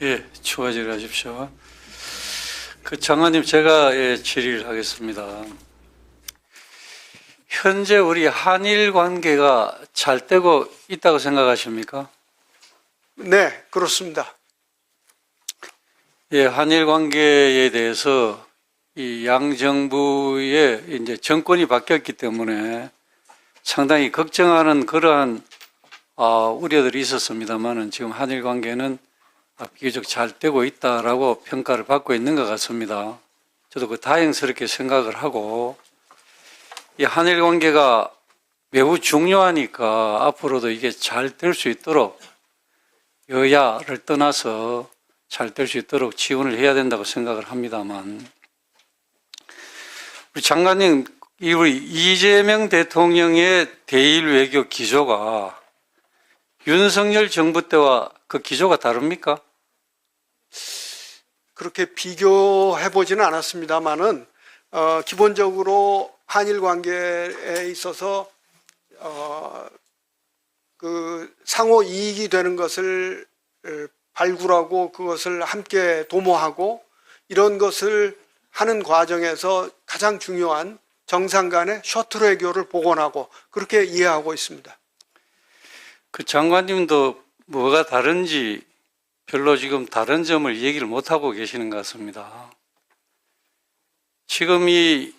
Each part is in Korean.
예, 추가질 하십시오. 장관님, 제가 질의를 하겠습니다. 현재 우리 한일 관계가 잘 되고 있다고 생각하십니까? 네, 그렇습니다. 예, 한일 관계에 대해서 이 양 정부의 이제 정권이 바뀌었기 때문에 상당히 걱정하는 그러한 우려들이 있었습니다만은 지금 한일 관계는 비교적 잘 되고 있다라고 평가를 받고 있는 것 같습니다. 저도 다행스럽게 생각을 하고, 이 한일 관계가 매우 중요하니까 앞으로도 이게 잘 될 수 있도록 여야를 떠나서 잘 될 수 있도록 지원을 해야 된다고 생각을 합니다만, 우리 장관님, 우리 이재명 대통령의 대일 외교 기조가 윤석열 정부 때와 그 기조가 다릅니까? 그렇게 비교해 보지는 않았습니다만은 기본적으로 한일 관계에 있어서 그 상호 이익이 되는 것을 발굴하고 그것을 함께 도모하고 이런 것을 하는 과정에서 가장 중요한 정상 간의 셔틀 외교를 복원하고 그렇게 이해하고 있습니다. 그 장관님도 뭐가 다른지 별로 지금 다른 점을 얘기를 못하고 계시는 것 같습니다. 지금 이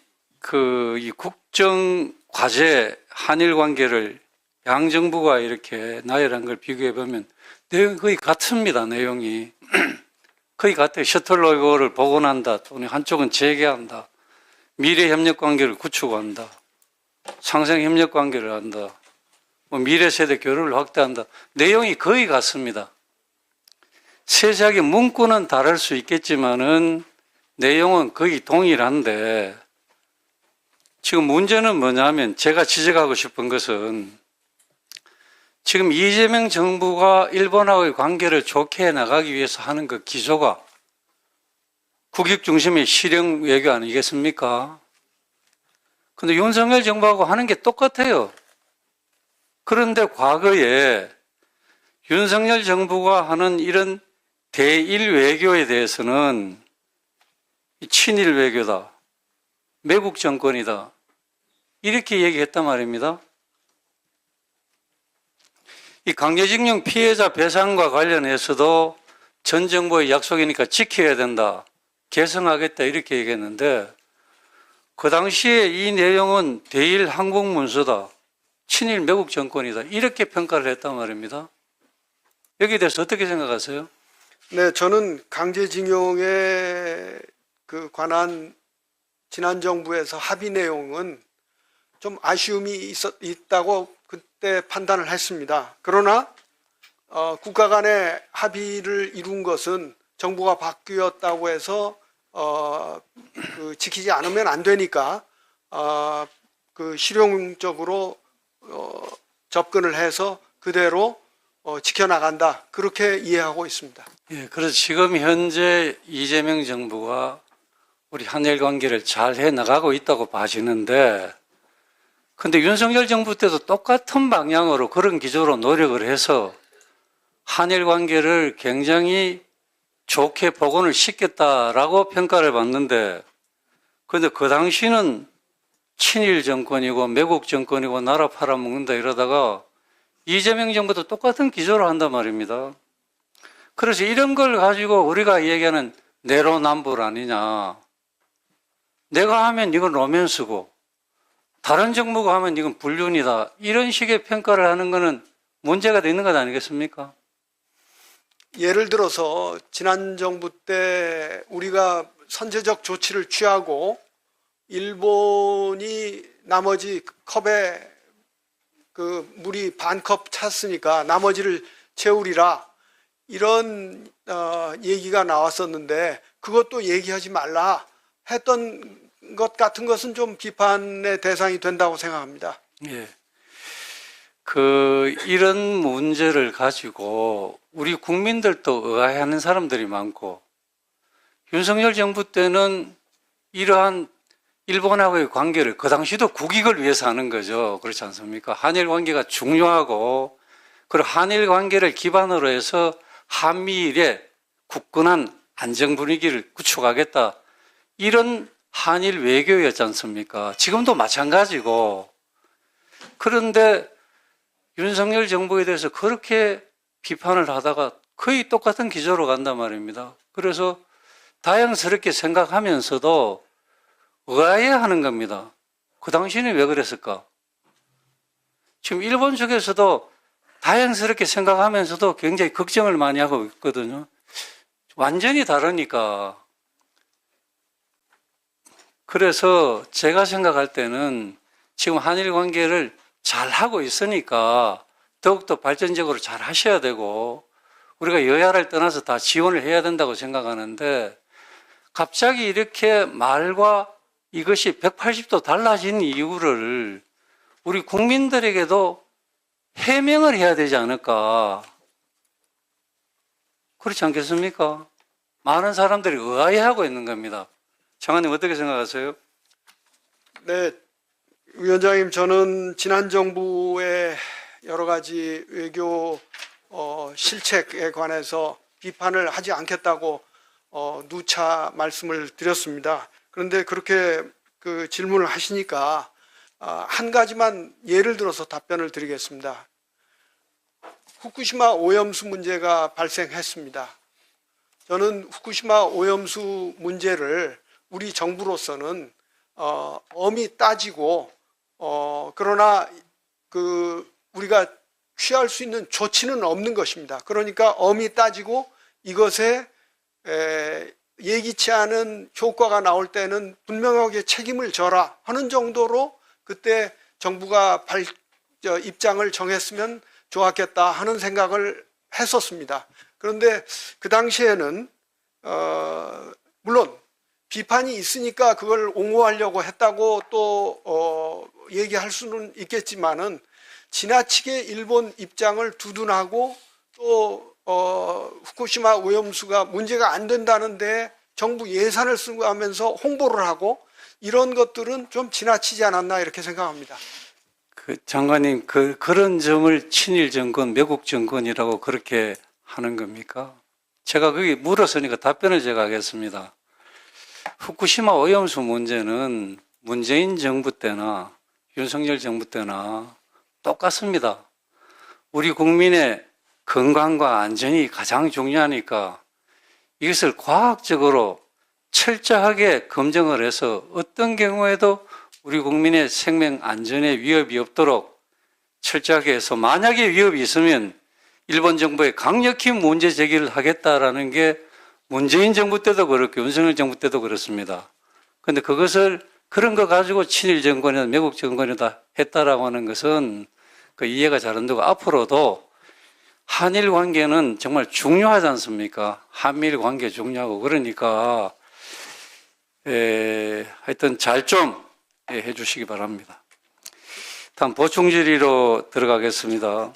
국정 과제 한일 관계를 양 정부가 이렇게 나열한 걸 비교해 보면 내용이 거의 같습니다. 내용이 거의 같아요. 셔틀 외교를 복원한다, 또는 한쪽은 재개한다, 미래 협력 관계를 구축한다, 상생 협력 관계를 한다, 미래 세대 교류를 확대한다. 내용이 거의 같습니다. 세세하게 문구는 다를 수 있겠지만은 내용은 거의 동일한데, 지금 문제는 뭐냐면 제가 지적하고 싶은 것은 지금 이재명 정부가 일본하고의 관계를 좋게 해 나가기 위해서 하는 그 기조가 국익 중심의 실형 외교 아니겠습니까? 근데 윤석열 정부하고 하는 게 똑같아요. 그런데 과거에 윤석열 정부가 하는 이런 대일 외교에 대해서는 친일 외교다, 매국 정권이다, 이렇게 얘기했단 말입니다. 이 강제징용 피해자 배상과 관련해서도 전 정부의 약속이니까 지켜야 된다, 개성하겠다, 이렇게 얘기했는데 그 당시에 이 내용은 대일 항복 문서다, 친일 매국 정권이다, 이렇게 평가를 했단 말입니다. 여기에 대해서 어떻게 생각하세요? 네, 저는 강제징용에 관한 지난 정부에서 합의 내용은 좀 아쉬움이 있다고 그때 판단을 했습니다. 그러나 국가 간의 합의를 이룬 것은 정부가 바뀌었다고 해서 지키지 않으면 안 되니까 실용적으로 접근을 해서 그대로 지켜나간다, 그렇게 이해하고 있습니다. 예, 그래서 지금 현재 이재명 정부가 우리 한일 관계를 잘 해 나가고 있다고 봐지는데, 근데 윤석열 정부 때도 똑같은 방향으로 그런 기조로 노력을 해서 한일 관계를 굉장히 좋게 복원을 시켰다라고 평가를 받는데, 근데 그 당시는 친일 정권이고 매국 정권이고 나라 팔아먹는다 이러다가 이재명 정부도 똑같은 기조로 한단 말입니다. 그래서 이런 걸 가지고 우리가 얘기하는 내로남불 아니냐, 내가 하면 이건 로맨스고 다른 정부가 하면 이건 불륜이다, 이런 식의 평가를 하는 것은 문제가 되는 것 아니겠습니까? 예를 들어서 지난 정부 때 우리가 선제적 조치를 취하고 일본이 나머지 컵에 물이 반 컵 찼으니까 나머지를 채우리라, 이런 얘기가 나왔었는데 그것도 얘기하지 말라 했던 것 같은 것은 좀 비판의 대상이 된다고 생각합니다. 예. 이런 문제를 가지고 우리 국민들도 의아해하는 사람들이 많고, 윤석열 정부 때는 이러한 일본하고의 관계를 그 당시도 국익을 위해서 하는 거죠. 그렇지 않습니까? 한일 관계가 중요하고, 그리고 한일 관계를 기반으로 해서 한미일의 굳건한 안정 분위기를 구축하겠다. 이런 한일 외교였지 않습니까? 지금도 마찬가지고. 그런데 윤석열 정부에 대해서 그렇게 비판을 하다가 거의 똑같은 기조로 간단 말입니다. 그래서 다양스럽게 생각하면서도 의아해하는 겁니다. 그 당시에는 왜 그랬을까? 지금 일본 쪽에서도 다양스럽게 생각하면서도 굉장히 걱정을 많이 하고 있거든요. 완전히 다르니까. 그래서 제가 생각할 때는 지금 한일 관계를 잘 하고 있으니까 더욱더 발전적으로 잘 하셔야 되고 우리가 여야를 떠나서 다 지원을 해야 된다고 생각하는데 갑자기 이렇게 말과 이것이 180도 달라진 이유를 우리 국민들에게도 해명을 해야 되지 않을까. 그렇지 않겠습니까? 많은 사람들이 의아해하고 있는 겁니다. 장관님 어떻게 생각하세요? 네, 위원장님, 저는 지난 정부의 여러 가지 외교 실책에 관해서 비판을 하지 않겠다고 누차 말씀을 드렸습니다. 그런데 그렇게 그 질문을 하시니까 한 가지만 예를 들어서 답변을 드리겠습니다. 후쿠시마 오염수 문제가 발생했습니다. 저는 후쿠시마 오염수 문제를 우리 정부로서는 엄히 따지고 그러나 우리가 취할 수 있는 조치는 없는 것입니다. 그러니까 엄히 따지고 이것에 예기치 않은 효과가 나올 때는 분명하게 책임을 져라 하는 정도로 그때 정부가 입장을 정했으면 좋았겠다 하는 생각을 했었습니다. 그런데 그 당시에는 물론 비판이 있으니까 그걸 옹호하려고 했다고 또 얘기할 수는 있겠지만은 지나치게 일본 입장을 두둔하고 또 후쿠시마 오염수가 문제가 안 된다는데 정부 예산을 쓰고 하면서 홍보를 하고 이런 것들은 좀 지나치지 않았나 이렇게 생각합니다. 장관님, 그런 점을 친일 정권, 매국 정권이라고 그렇게 하는 겁니까? 제가 거기 물었으니까 답변을 제가 하겠습니다. 후쿠시마 오염수 문제는 문재인 정부 때나 윤석열 정부 때나 똑같습니다. 우리 국민의 건강과 안전이 가장 중요하니까 이것을 과학적으로 철저하게 검증을 해서 어떤 경우에도 우리 국민의 생명 안전에 위협이 없도록 철저하게 해서 만약에 위협이 있으면 일본 정부에 강력히 문제 제기를 하겠다라는 게 문재인 정부 때도 그렇고 윤석열 정부 때도 그렇습니다. 그런데 그런 거 가지고 친일 정권이나 매국 정권이다 했다라고 하는 것은 그 이해가 잘 안 되고 앞으로도 한일 관계는 정말 중요하지 않습니까? 한미일 관계 중요하고 그러니까 하여튼 잘 좀 해주시기 바랍니다. 다음 보충 질의로 들어가겠습니다.